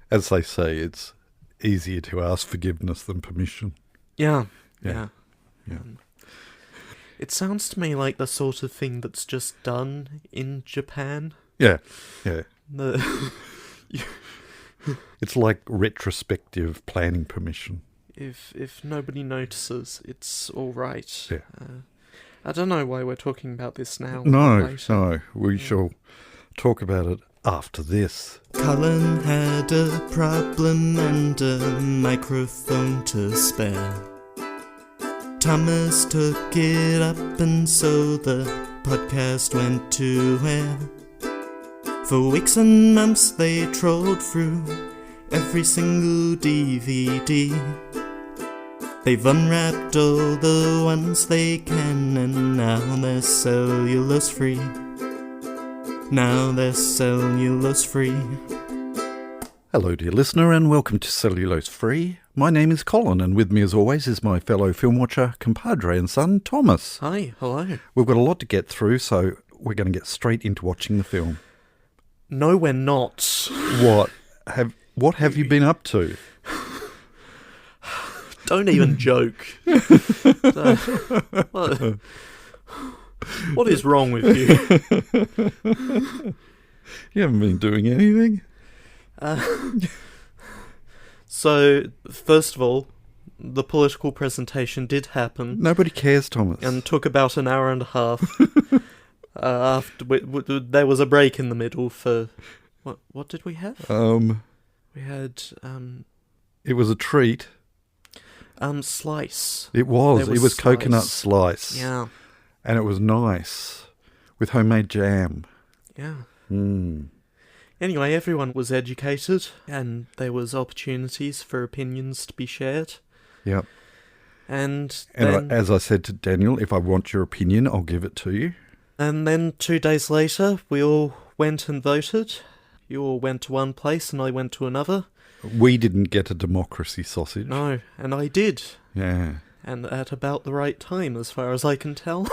as they say, it's easier to ask forgiveness than permission. Yeah. It sounds to me like the sort of thing that's just done in Japan. Yeah. It's like retrospective planning permission. If nobody notices, it's all right. Yeah. I don't know why we're talking about this now. No, we shall talk about it after this. Colin had a problem and a microphone to spare. Thomas took it up and so the podcast went to air. For weeks and months they trolled through every single DVD. They've unwrapped all the ones they can and now they're cellulose free. Hello dear listener and welcome to Cellulose Free. My name is Colin and with me as always is my fellow film watcher, compadre and son, Thomas. Hi, hello. We've got a lot to get through, so we're going to get straight into watching the film. No, we're not. What have you been up to? Don't even joke. What is wrong with you? You haven't been doing anything? So, first of all, the political presentation did happen. Nobody cares, Thomas. And took about an hour and a half. After there was a break in the middle for... What did we have? We had... It was a treat. Slice. It was. It was slice. Coconut slice. Yeah. And it was nice. With homemade jam. Yeah. Mm. Anyway, everyone was educated, and there was opportunities for opinions to be shared. Yep. And then, as I said to Daniel, if I want your opinion, I'll give it to you. And then 2 days later, we all went and voted. You all went to one place, and I went to another. We didn't get a democracy sausage. No, and I did. Yeah. And at about the right time, as far as I can tell.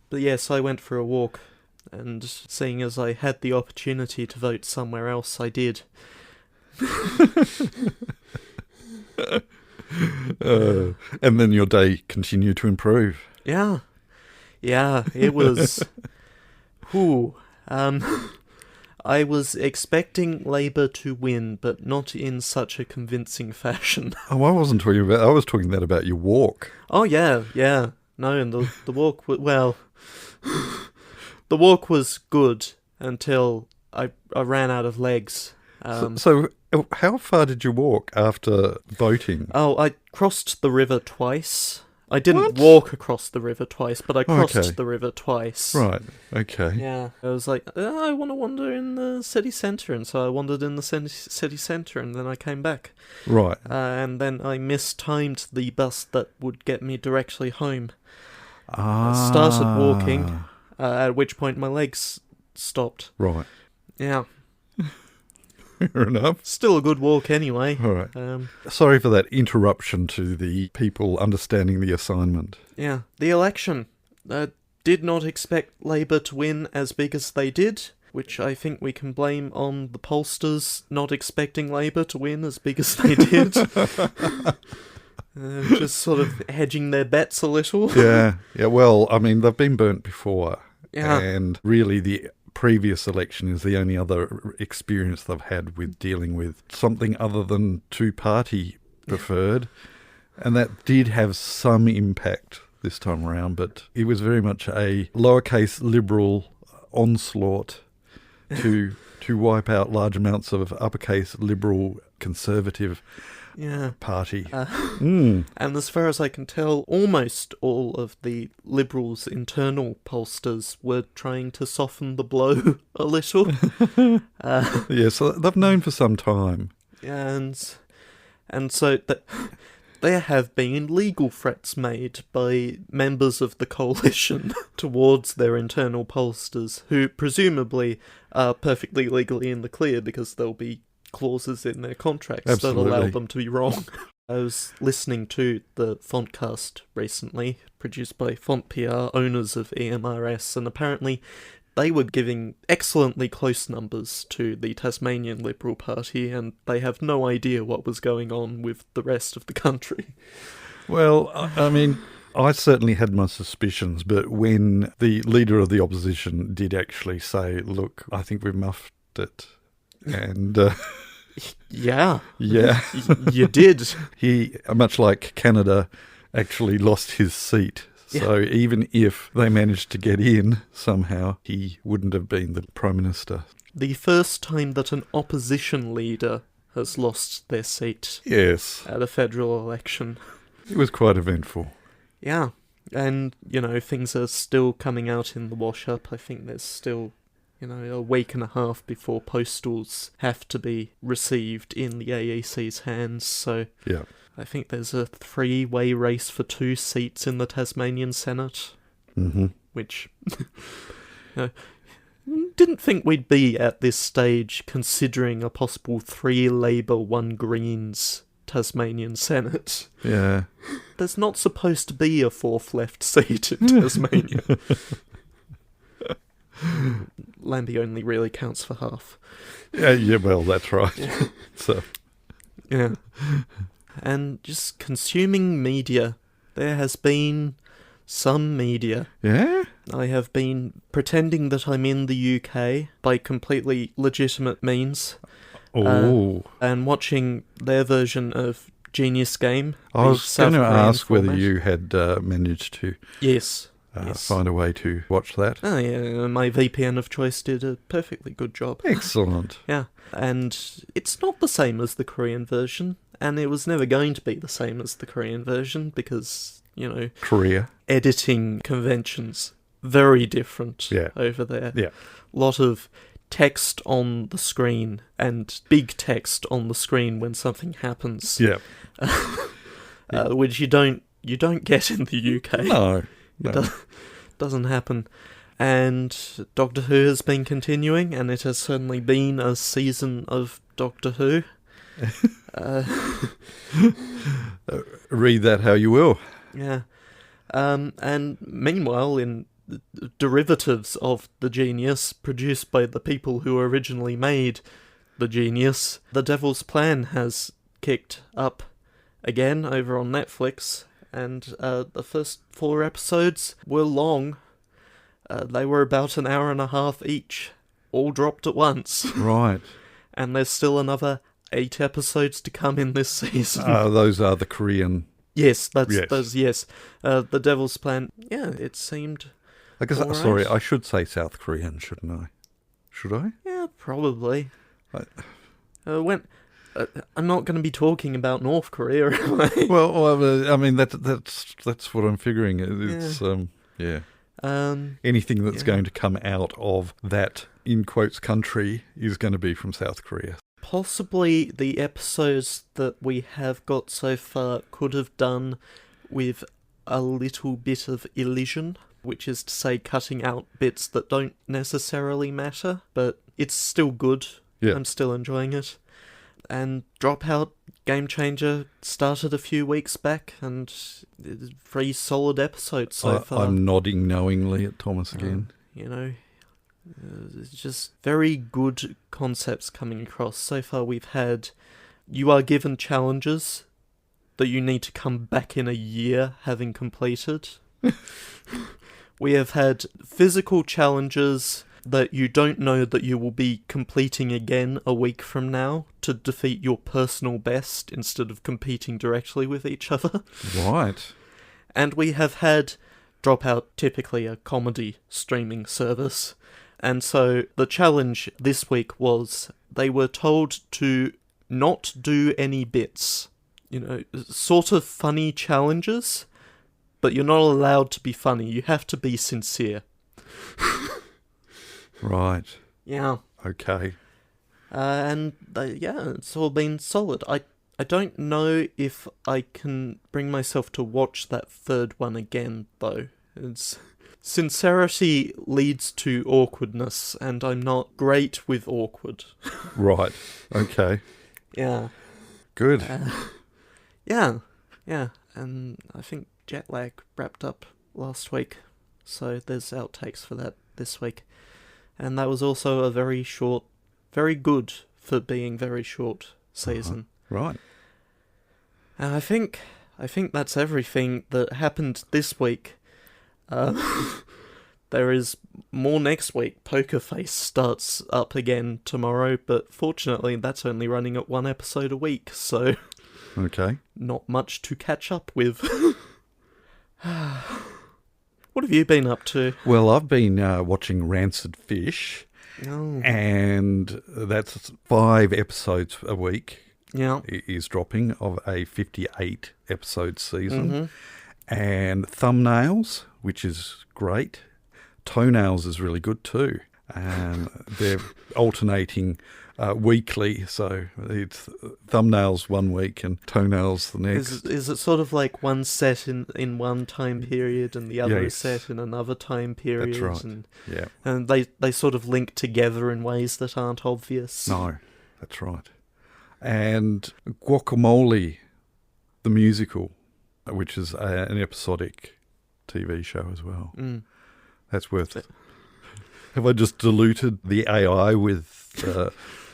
But yes, I went for a walk. And seeing as I had the opportunity to vote somewhere else, I did. And then your day continued to improve. Yeah, it was... I was expecting Labour to win, but not in such a convincing fashion. Oh, I wasn't talking about... I was talking about your walk. Oh, yeah. No, and the walk... Well... The walk was good until I ran out of legs. So how far did you walk after voting? Oh, I crossed the river twice. I didn't walk across the river twice, but I crossed the river twice. Right, okay. Yeah, I was like, I want to wander in the city centre, and so I wandered in the city centre, and then I came back. Right. And then I mistimed the bus that would get me directly home. Ah. I started walking, at which point my legs stopped. Right. Yeah. Fair enough. Still a good walk anyway. All right. Sorry for that interruption to the people understanding the assignment. Yeah. The election. Did not expect Labour to win as big as they did, which I think we can blame on the pollsters not expecting Labour to win as big as they did. Just sort of hedging their bets a little. Yeah. Well, I mean, they've been burnt before. Yeah. And really the previous election is the only other experience they've had with dealing with something other than two-party preferred. And that did have some impact this time around, but it was very much a lowercase liberal onslaught to wipe out large amounts of uppercase liberal conservative party. And as far as I can tell, almost all of the Liberals' internal pollsters were trying to soften the blow a little. Yeah, so they've known for some time. And so there have been legal threats made by members of the coalition towards their internal pollsters, who presumably are perfectly legally in the clear because there'll be clauses in their contracts that allow them to be wrong. I was listening to the Fontcast recently, produced by Font PR, owners of EMRS, and apparently they were giving excellently close numbers to the Tasmanian Liberal Party, and they have no idea what was going on with the rest of the country. Well, I mean, I certainly had my suspicions, but when the leader of the opposition did actually say, look, I think we've muffed it, and... Yeah. Yeah. You did. He, much like Canada, actually lost his seat. So even if they managed to get in somehow, he wouldn't have been the Prime Minister. The first time that an opposition leader has lost their seat Yes. at a federal election. It was quite eventful. Yeah. And, things are still coming out in the wash-up. I think there's still... a week and a half before postals have to be received in the AEC's hands, so Yeah. I think there's a 3-way race for 2 seats in the Tasmanian Senate, which didn't think we'd be at this stage considering a possible 3 Labour, 1 Greens Tasmanian Senate. Yeah. There's not supposed to be a 4th left seat in Tasmania. Lambie only really counts for half. Yeah, well, that's right. Yeah. So. Yeah. And just consuming media. There has been some media. Yeah? I have been pretending that I'm in the UK by completely legitimate means. Oh. And watching their version of Genius Game. I was South going to Korean ask whether format. you had managed to Yes. Yes. find a way to watch that. Oh yeah, my VPN of choice did a perfectly good job. Excellent. Yeah, and it's not the same as the Korean version, and it was never going to be the same as the Korean version because, Korea. editing conventions, very different Yeah. over there. Yeah. Lot of text on the screen, and big text on the screen when something happens. Yeah. Which you don't get in the UK. No. It doesn't happen. And Doctor Who has been continuing, and it has certainly been a season of Doctor Who. Read that how you will. Yeah. And meanwhile, in derivatives of The Genius, produced by the people who originally made The Genius, The Devil's Plan has kicked up again over on Netflix. And the first 4 episodes were long. They were about an hour and a half each, all dropped at once. Right. And there's still another 8 episodes to come in this season. Those are the Korean... Yes, Yes. The Devil's Plan, yeah, it seemed... I guess, alright. sorry, I should say South Korean, shouldn't I? Should I? Yeah, probably. I'm not going to be talking about North Korea, am I? Well, I mean, that's what I'm figuring. It's, anything that's going to come out of that, in quotes, country is going to be from South Korea. Possibly the episodes that we have got so far could have done with a little bit of elision, which is to say cutting out bits that don't necessarily matter, but it's still good. Yeah. I'm still enjoying it. And Dropout, Game Changer, started a few weeks back, and 3 solid episodes so far. I'm nodding knowingly at Thomas again. It's just very good concepts coming across. So far we've had, you are given challenges that you need to come back in a year having completed. We have had physical challenges that you don't know that you will be completing again a week from now to defeat your personal best instead of competing directly with each other. Right. And we have had Dropout, typically a comedy streaming service. And so the challenge this week was they were told to not do any bits. Sort of funny challenges, but you're not allowed to be funny. You have to be sincere. Right. Yeah. Okay. It's all been solid. I don't know if I can bring myself to watch that 3rd one again, though. Sincerity leads to awkwardness, and I'm not great with awkward. Right. Okay. Yeah. Good. Yeah. And I think Jet Lag wrapped up last week, so there's outtakes for that this week. And that was also a very good for being very short season. Right. And I think that's everything that happened this week. There is more next week. Poker Face starts up again tomorrow, but fortunately that's only running at 1 episode a week, so Okay. not much to catch up with. What have you been up to? Well, I've been watching Rancid Fish, Oh. and that's 5 episodes a week. Yeah. Is dropping of a 58 episode season. Mm-hmm. And Thumbnails, which is great. Toenails is really good too. They're alternating weekly, so it's Thumbnails 1 week and Toenails the next. Is it sort of like one set in one time period and the other is set in another time period? That's right. And, Yeah. and they sort of link together in ways that aren't obvious. No, that's right. And Guacamole, the musical, which is an episodic TV show as well. Mm. That's worth it. Have I just diluted the AI with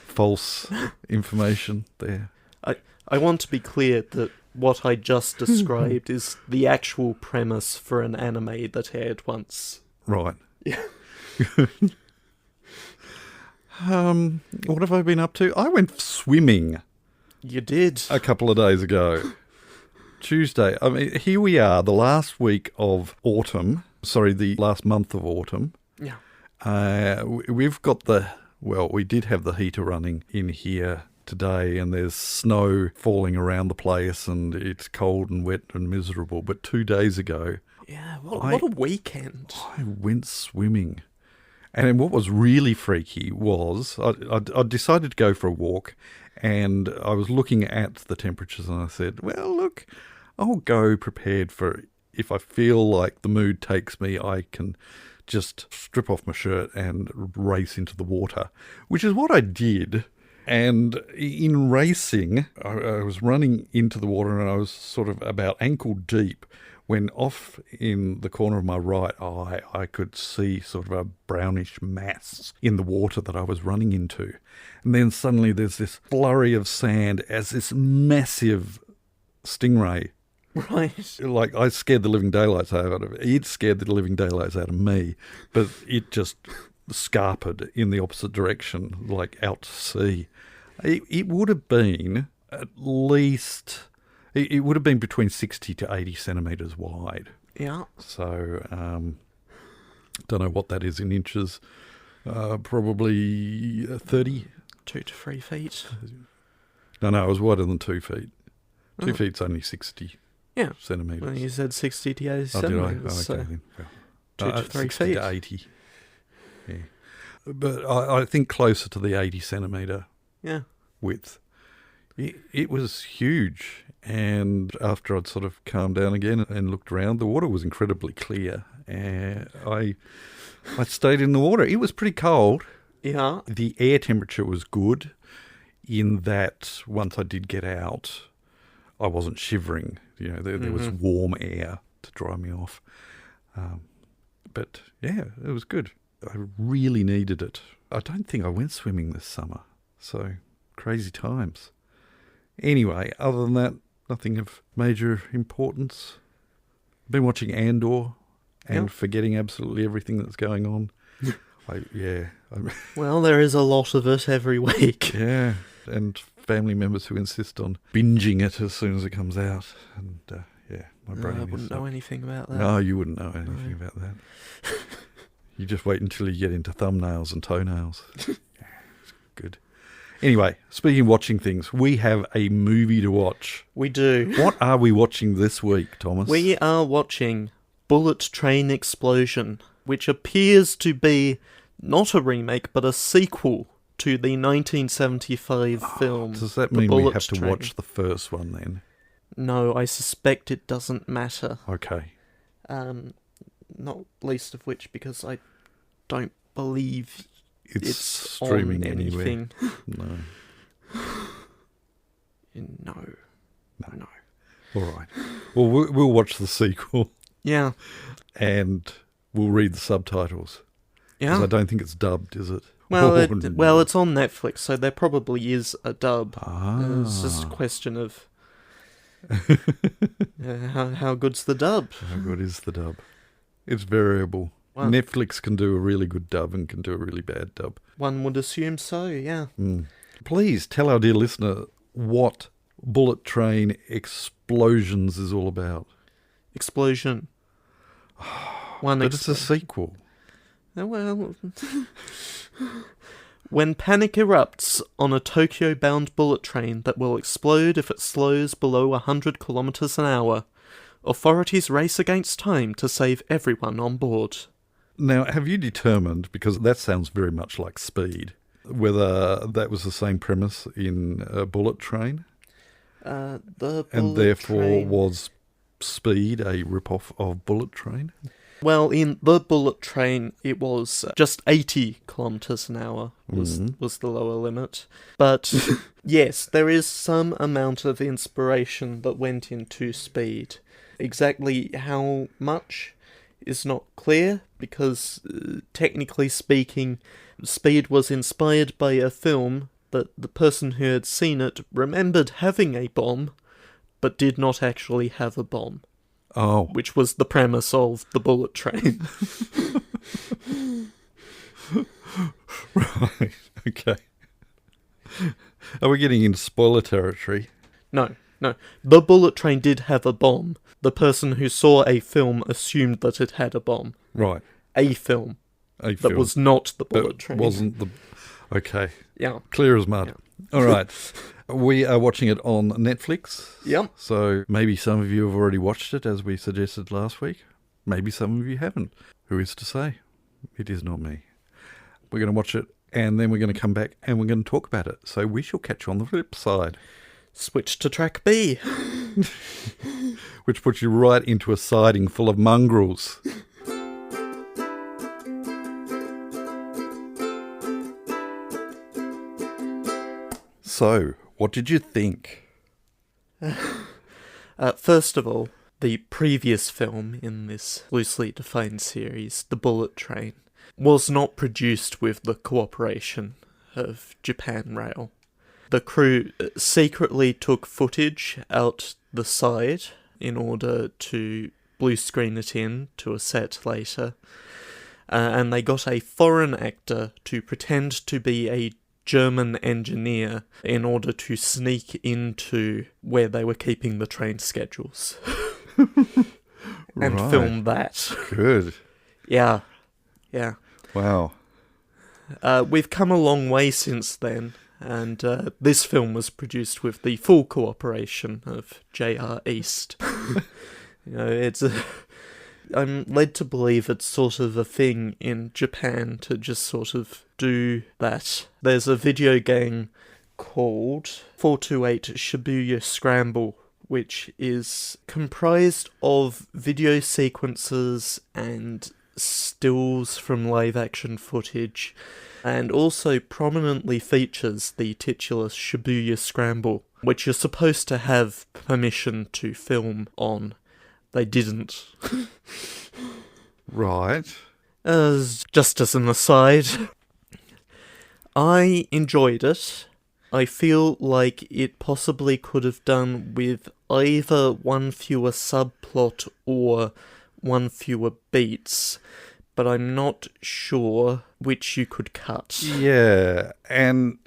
false information there? I want to be clear that what I just described is the actual premise for an anime that aired once. Right. Yeah. What have I been up to? I went swimming You did. a couple of days ago. Tuesday. I mean, here we are, the last week of autumn. Sorry, the last month of autumn. Yeah. We've got we did have the heater running in here today, and there's snow falling around the place, and it's cold and wet and miserable. But 2 days ago, Yeah, what a weekend. I went swimming. And what was really freaky was I decided to go for a walk, and I was looking at the temperatures, and I said, well, look, I'll go prepared for if I feel like the mood takes me, I can just strip off my shirt and race into the water, which is what I did. And in racing, I was running into the water, and I was sort of about ankle deep when off in the corner of my right eye, I could see sort of a brownish mass in the water that I was running into. And then suddenly there's this flurry of sand as this massive stingray. Right. Like, I scared the living daylights out of it. It scared the living daylights out of me, but it just scarpered in the opposite direction, like out to sea. It would have been at least... It would have been between 60 to 80 centimetres wide. Yeah. So, don't know what that is in inches. Probably 30. 2 to 3 feet. No, it was wider than 2 feet. 2 feet's only 60 centimetres. Well, you said 60 to 80 Oh, did I? centimetres. Oh, okay, So then. Well, 2 to 3 60 feet. to 80. Yeah. But I think closer to the 80 centimetre Yeah. width. It was huge, and after I'd sort of calmed down again and looked around, the water was incredibly clear, and I stayed in the water. It was pretty cold. Yeah. The air temperature was good in that once I did get out, I wasn't shivering. You know, there was warm air to dry me off. But yeah, it was good. I really needed it. I don't think I went swimming this summer, so crazy times. Anyway, other than that, nothing of major importance. I've been watching Andor and forgetting absolutely everything that's going on. Well, there is a lot of it every week. Yeah, and family members who insist on binging it as soon as it comes out. And my brain I wouldn't know anything about that. No, you wouldn't know anything about that. You just wait until you get into Thumbnails and Toenails. It's good. Anyway, speaking of watching things, we have a movie to watch. We do. What are we watching this week, Thomas? We are watching Bullet Train Explosion, which appears to be not a remake, but a sequel to the 1975 film. Does that The mean we Bullet have to Train. watch the first one then? No, I suspect it doesn't matter. Okay. Not least of which because I don't believe It's on streaming anywhere. anything. No. No. All right. Well, we'll watch the sequel Yeah. and we'll read the subtitles. Because Yeah. I don't think it's dubbed, is it? Well, Oh, it's on Netflix, so there probably is a dub. It's just a question of how good's the dub. How good is the dub? It's variable. Well, Netflix can do a really good dub and can do a really bad dub. one would assume so, yeah. Please tell our dear listener what Bullet Train Explosions is all about. Explosion. But it's a sequel. Oh, well... When panic erupts on a Tokyo-bound bullet train that will explode if it slows below 100 kilometers an hour, authorities race against time to save everyone on board. Now, have you determined, because that sounds very much like Speed, whether that was the same premise in Bullet Train? The Bullet And therefore Train... was Speed a rip-off of Bullet Train? Well, in the Bullet Train, it was just 80 kilometers an hour was the lower limit. But yes, there is some amount of inspiration that went into Speed. Exactly how much is not clear, because technically speaking, Speed was inspired by a film that the person who had seen it remembered having a bomb, but did not actually have a bomb. Oh. Which was the premise of the Bullet Train. Right, okay. Are we getting into spoiler territory? No. The Bullet Train did have a bomb. The person who saw a film assumed that it had a bomb. Right. A film. That was not the Bullet Train. Wasn't the... Okay. Yeah. Clear as mud. Yeah. All right. We are watching it on Netflix. Yep. So maybe some of you have already watched it, as we suggested last week. Maybe some of you haven't. Who is to say? It is not me. We're going to watch it, and then we're going to come back, and we're going to talk about it. So we shall catch you on the flip side. Switch to track B. Which puts you right into a siding full of mongrels. So, what did you think? First of all, the previous film in this loosely defined series, The Bullet Train, was not produced with the cooperation of Japan Rail. The crew secretly took footage out the side in order to blue screen it in to a set later, and they got a foreign actor to pretend to be a German engineer in order to sneak into where they were keeping the train schedules and film that. Good. Yeah. Wow. We've come a long way since then, and this film was produced with the full cooperation of J.R. East. I'm led to believe it's sort of a thing in Japan to just sort of do that. There's a video game called 428 Shibuya Scramble, which is comprised of video sequences and stills from live-action footage, and also prominently features the titular Shibuya Scramble, which you're supposed to have permission to film on. They didn't. Right. Just as an aside, I enjoyed it. I feel like it possibly could have done with either one fewer subplot or one fewer beats, but I'm not sure which you could cut. Yeah, and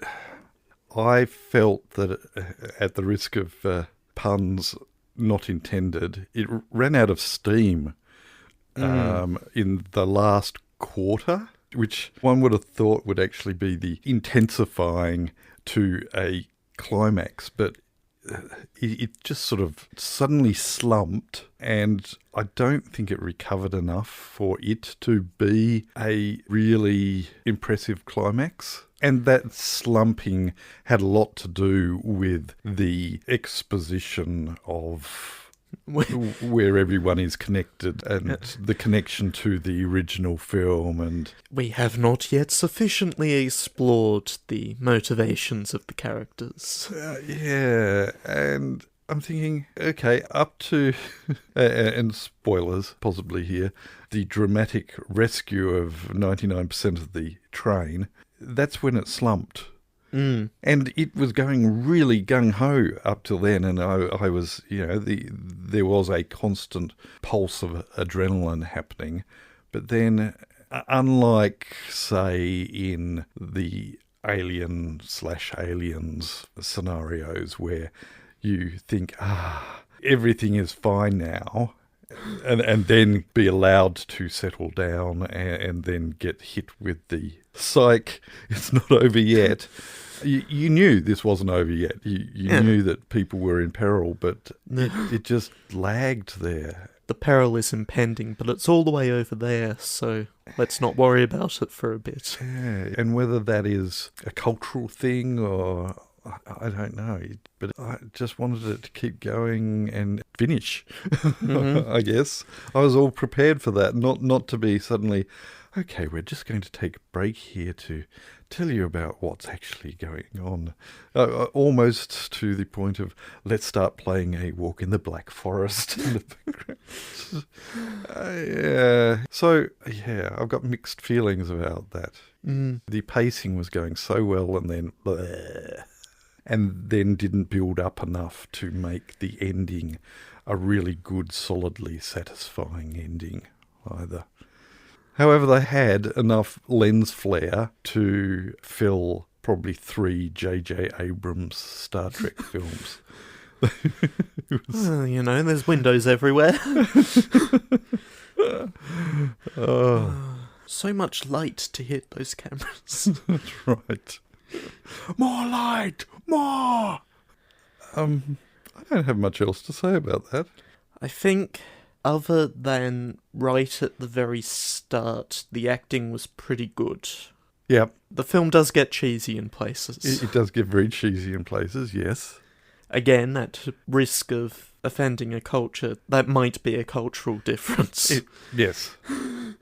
I felt that, at the risk of puns not intended, it ran out of steam in the last quarter, which one would have thought would actually be the intensifying to a climax, but it just sort of suddenly slumped, and I don't think it recovered enough for it to be a really impressive climax. And that slumping had a lot to do with the exposition of where everyone is connected and the connection to the original film. And we have not yet sufficiently explored the motivations of the characters. Yeah, and I'm thinking, okay, up to, and spoilers possibly here, the dramatic rescue of 99% of the train, that's when it slumped. Mm. And it was going really gung-ho up till then, and I was, there was a constant pulse of adrenaline happening. But then, unlike, say, in the Alien/Aliens scenarios where you think, everything is fine now, and then be allowed to settle down and then get hit with the psych, it's not over yet. You knew this wasn't over yet. You knew that people were in peril, but it just lagged there. The peril is impending, but it's all the way over there, so let's not worry about it for a bit. Yeah, and whether that is a cultural thing or I don't know, but I just wanted it to keep going and finish, I guess. I was all prepared for that, not to be suddenly, okay, we're just going to take a break here to tell you about what's actually going on. Almost to the point of, let's start playing a Walk in the Black Forest in the background. So, I've got mixed feelings about that. The pacing was going so well and then... and then didn't build up enough to make the ending a really good, solidly satisfying ending either. However, they had enough lens flare to fill probably 3 J.J. Abrams Star Trek films. Well, there's windows everywhere. So much light to hit those cameras. That's right. More light! More! I don't have much else to say about that. I think, other than right at the very start, the acting was pretty good. Yeah. The film does get cheesy in places. It does get very cheesy in places, yes. Again, at risk of offending a culture, that might be a cultural difference. Yes.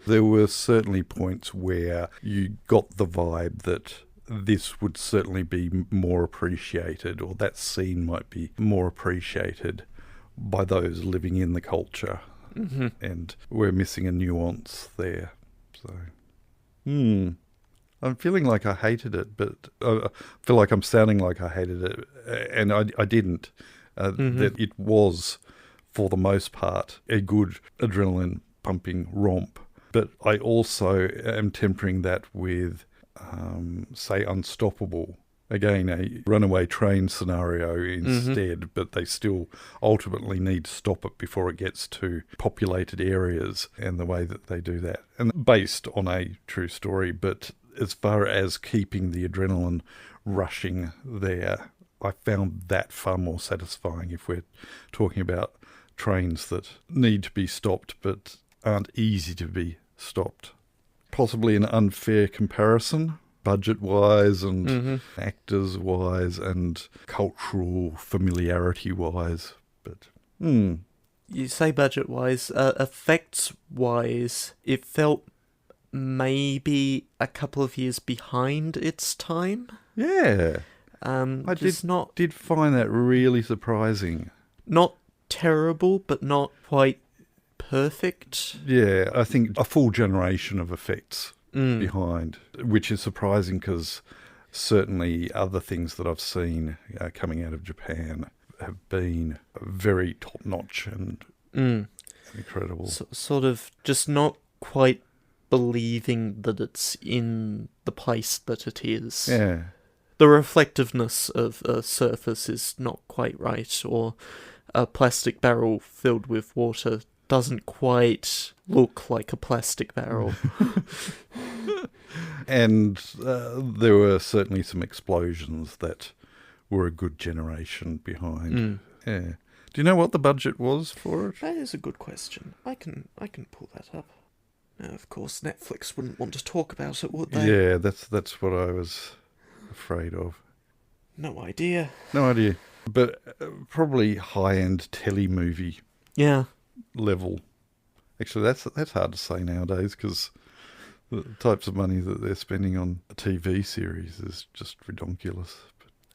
There were certainly points where you got the vibe that this would certainly be more appreciated, or that scene might be more appreciated by those living in the culture. Mm-hmm. And we're missing a nuance there. So, I'm feeling like I hated it, but I feel like I'm sounding like I hated it, and I didn't. That it was, for the most part, a good adrenaline-pumping romp. But I also am tempering that with, say, Unstoppable. Again, a runaway train scenario instead, but they still ultimately need to stop it before it gets to populated areas, and the way that they do that. And based on a true story, but as far as keeping the adrenaline rushing there, I found that far more satisfying if we're talking about trains that need to be stopped but aren't easy to be stopped. Possibly an unfair comparison, budget-wise and actors-wise and cultural familiarity-wise. But, You say budget-wise, effects-wise, it felt maybe a couple of years behind its time. Yeah. I did find that really surprising. Not terrible, but not quite perfect. Yeah, I think a full generation of effects behind, which is surprising because certainly other things that I've seen coming out of Japan have been very top-notch and incredible. Sort of just not quite believing that it's in the place that it is. Yeah. The reflectiveness of a surface is not quite right, or a plastic barrel filled with water doesn't quite look like a plastic barrel. And there were certainly some explosions that were a good generation behind. Yeah. Do you know what the budget was for it? That is a good question. I can pull that up. Now, of course, Netflix wouldn't want to talk about it, would they? Yeah, that's what I was afraid of. No idea. No idea. But probably high-end telemovie level. Actually, that's hard to say nowadays because the types of money that they're spending on a TV series is just ridiculous.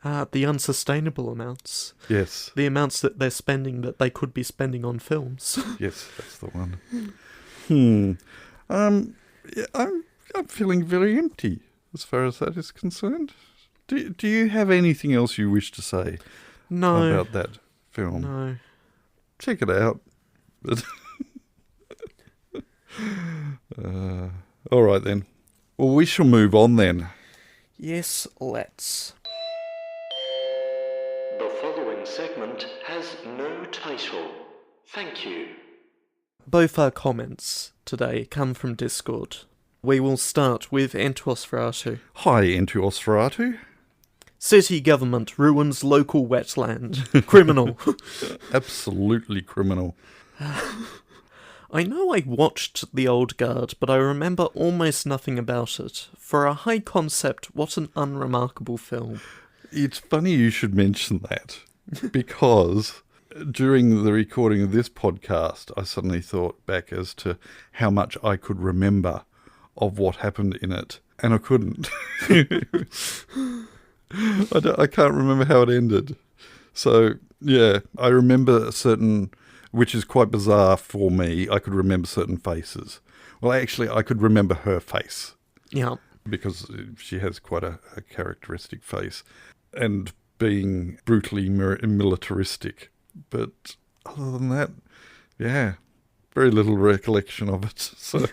The unsustainable amounts. Yes. The amounts that they're spending that they could be spending on films. Yes, that's the one. Yeah, I'm feeling very empty as far as that is concerned. Do you have anything else you wish to say about that film? No. Check it out. All right then. Well, we shall move on then. Yes, let's. The following segment has no title. Thank you. Both our comments today come from Discord. We will start with Entuosferatu. Hi, Entuosferatu. City government ruins local wetland. Criminal. Absolutely criminal. I know I watched The Old Guard, but I remember almost nothing about it. For a high concept, what an unremarkable film. It's funny you should mention that, because during the recording of this podcast, I suddenly thought back as to how much I could remember of what happened in it, and I couldn't. I can't remember how it ended. So, yeah, I remember certain, which is quite bizarre for me, I could remember certain faces. Well, actually, I could remember her face. Yeah. Because she has quite a characteristic face. And being brutally militaristic. But other than that, yeah, very little recollection of it. So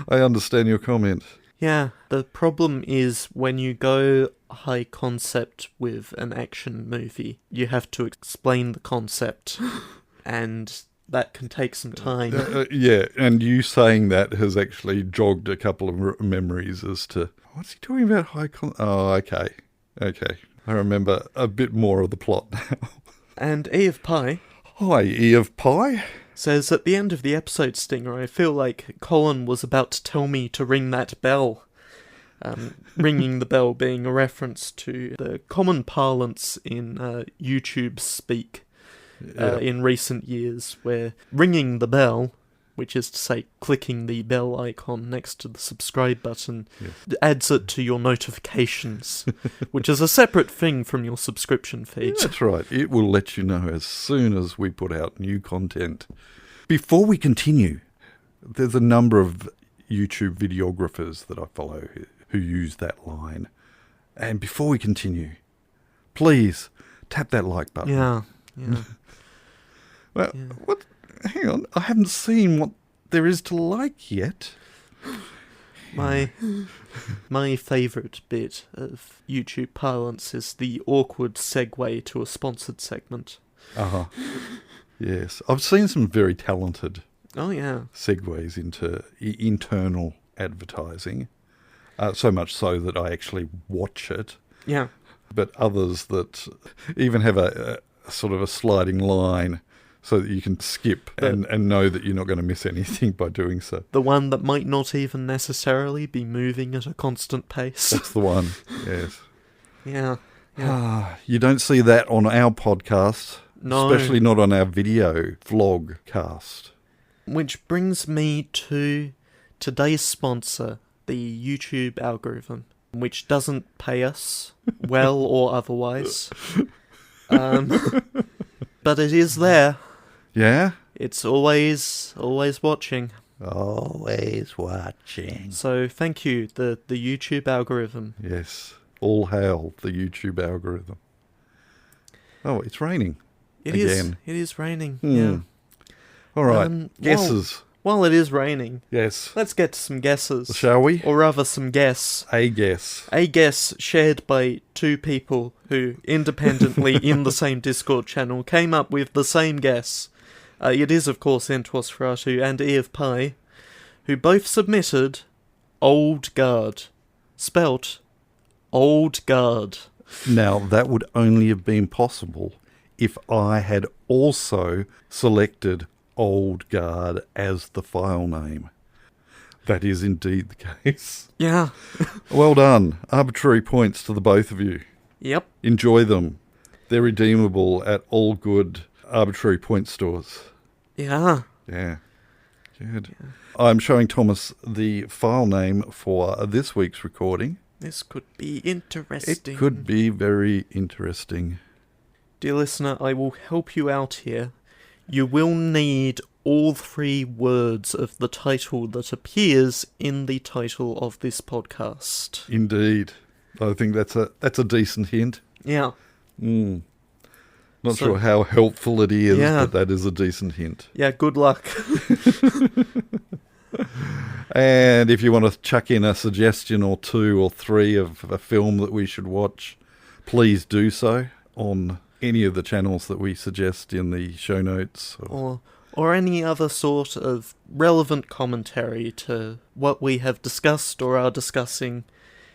I understand your comment. Yeah, the problem is when you go high concept with an action movie, you have to explain the concept, and that can take some time. Yeah, and you saying that has actually jogged a couple of memories as to, what's he talking about high concept? Oh, okay. I remember a bit more of the plot now. And E of Pie. Hi, E of Pie. Says, at the end of the episode, Stinger, I feel like Colin was about to tell me to ring that bell. Ringing the bell being a reference to the common parlance in YouTube speak in recent years, where ringing the bell, which is to say clicking the bell icon next to the subscribe button, adds it to your notifications, which is a separate thing from your subscription feed. That's right. It will let you know as soon as we put out new content. Before we continue, there's a number of YouTube videographers that I follow who use that line. And before we continue, please tap that like button. Yeah. Well, what? Hang on, I haven't seen what there is to like yet. My favourite bit of YouTube parlance is the awkward segue to a sponsored segment. Uh-huh. Yes. I've seen some very talented segues into internal advertising. So much so that I actually watch it. Yeah. But others that even have a sort of a sliding line so that you can skip and know that you're not going to miss anything by doing so. The one that might not even necessarily be moving at a constant pace. That's the one, yes. Yeah. You don't see that on our podcast. No. Especially not on our video vlog cast. Which brings me to today's sponsor, the YouTube algorithm, which doesn't pay us, well or otherwise. But it is there. Yeah? It's always watching. Always watching. So thank you, the YouTube algorithm. Yes. All hail the YouTube algorithm. Oh, it's raining. It is raining, yeah. All right, guesses. While it is raining, Yes. let's get to some guesses. Shall we? Or rather, some guess. A guess. A guess shared by two people who, independently in the same Discord channel, came up with the same guess. It is, of course, Entuosferatu and E of Pie, who both submitted Old Guard. Spelt Old Guard. Now, that would only have been possible if I had also selected Old Guard as the file name. That is indeed the case. Yeah. Well done. Arbitrary points to the both of you. Yep. Enjoy them. They're redeemable at all good arbitrary point stores. Yeah. Yeah. Good. Yeah. I'm showing Thomas the file name for this week's recording. This could be interesting. It could be very interesting. Dear listener, I will help you out here. You will need all 3 words of the title that appears in the title of this podcast. Indeed. I think that's a decent hint. Yeah. Not sure how helpful it is, but that is a decent hint. Yeah, good luck. And if you want to chuck in a suggestion or 2 or 3 of a film that we should watch, please do so on any of the channels that we suggest in the show notes. Or any other sort of relevant commentary to what we have discussed or are discussing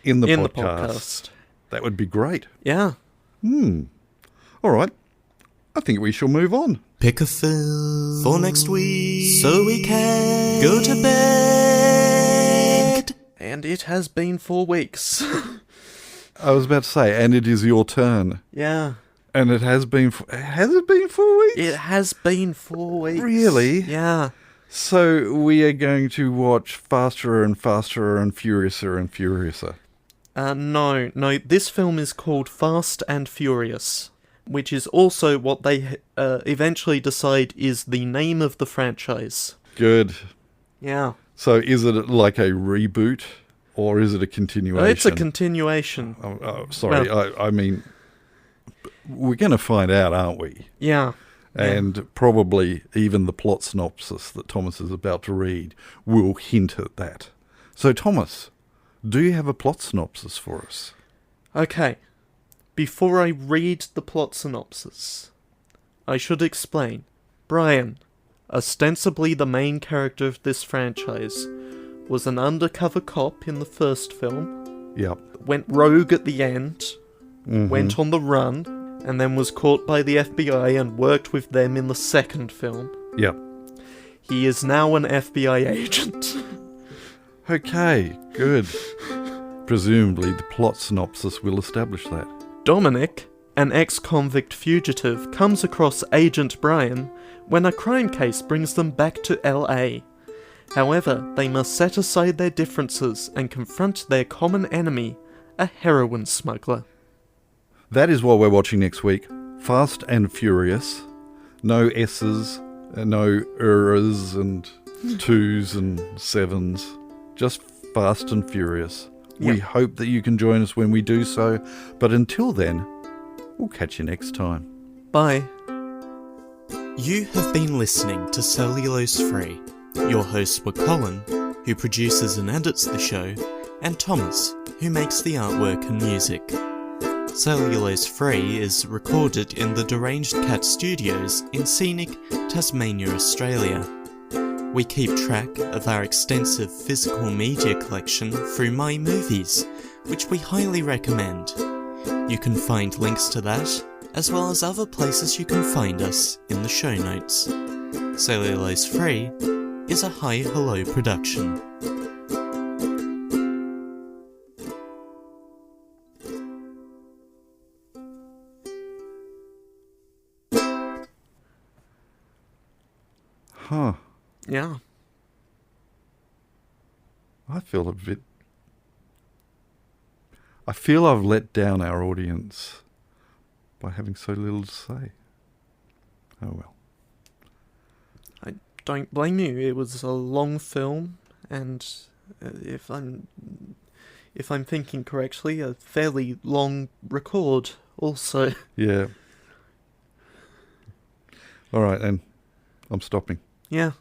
in the podcast. podcast. That would be great. Yeah. All right. I think we shall move on. Pick a film for next week so we can go to bed. And it has been 4 weeks. I was about to say, and it is your turn. Yeah. And it has been... Has it been 4 weeks? It has been 4 weeks. Really? Yeah. So we are going to watch Faster and Faster and Furiouser and Furiouser. No. This film is called Fast and Furious, which is also what they eventually decide is the name of the franchise. Good. Yeah. So is it like a reboot or is it a continuation? It's a continuation. Sorry, well, I mean, we're going to find out, aren't we? Yeah. And probably even the plot synopsis that Thomas is about to read will hint at that. So, Thomas, do you have a plot synopsis for us? Okay. Before I read the plot synopsis, I should explain. Brian, ostensibly the main character of this franchise, was an undercover cop in the first film. Yep. Went rogue at the end, went on the run, and then was caught by the FBI and worked with them in the second film. Yep. He is now an FBI agent. Okay, good. Presumably the plot synopsis will establish that. Dominic, an ex-convict fugitive, comes across Agent Brian when a crime case brings them back to LA. However, they must set aside their differences and confront their common enemy, a heroin smuggler. That is what we're watching next week. Fast and Furious. No S's, no errors and 2s and 7s. Just Fast and Furious. Yep. We hope that you can join us when we do so. But until then, we'll catch you next time. Bye. You have been listening to Cellulose Free. Your hosts were Colin, who produces and edits the show, and Thomas, who makes the artwork and music. Cellulose Free is recorded in the Deranged Cat Studios in scenic Tasmania, Australia. We keep track of our extensive physical media collection through My Movies, which we highly recommend. You can find links to that, as well as other places you can find us in the show notes. Cellulose Free is a Hi Hello production. Huh. Yeah. I feel I've let down our audience by having so little to say. Oh well. I don't blame you. It was a long film, and if I'm thinking correctly, a fairly long record also. Yeah. All right, then. I'm stopping. Yeah.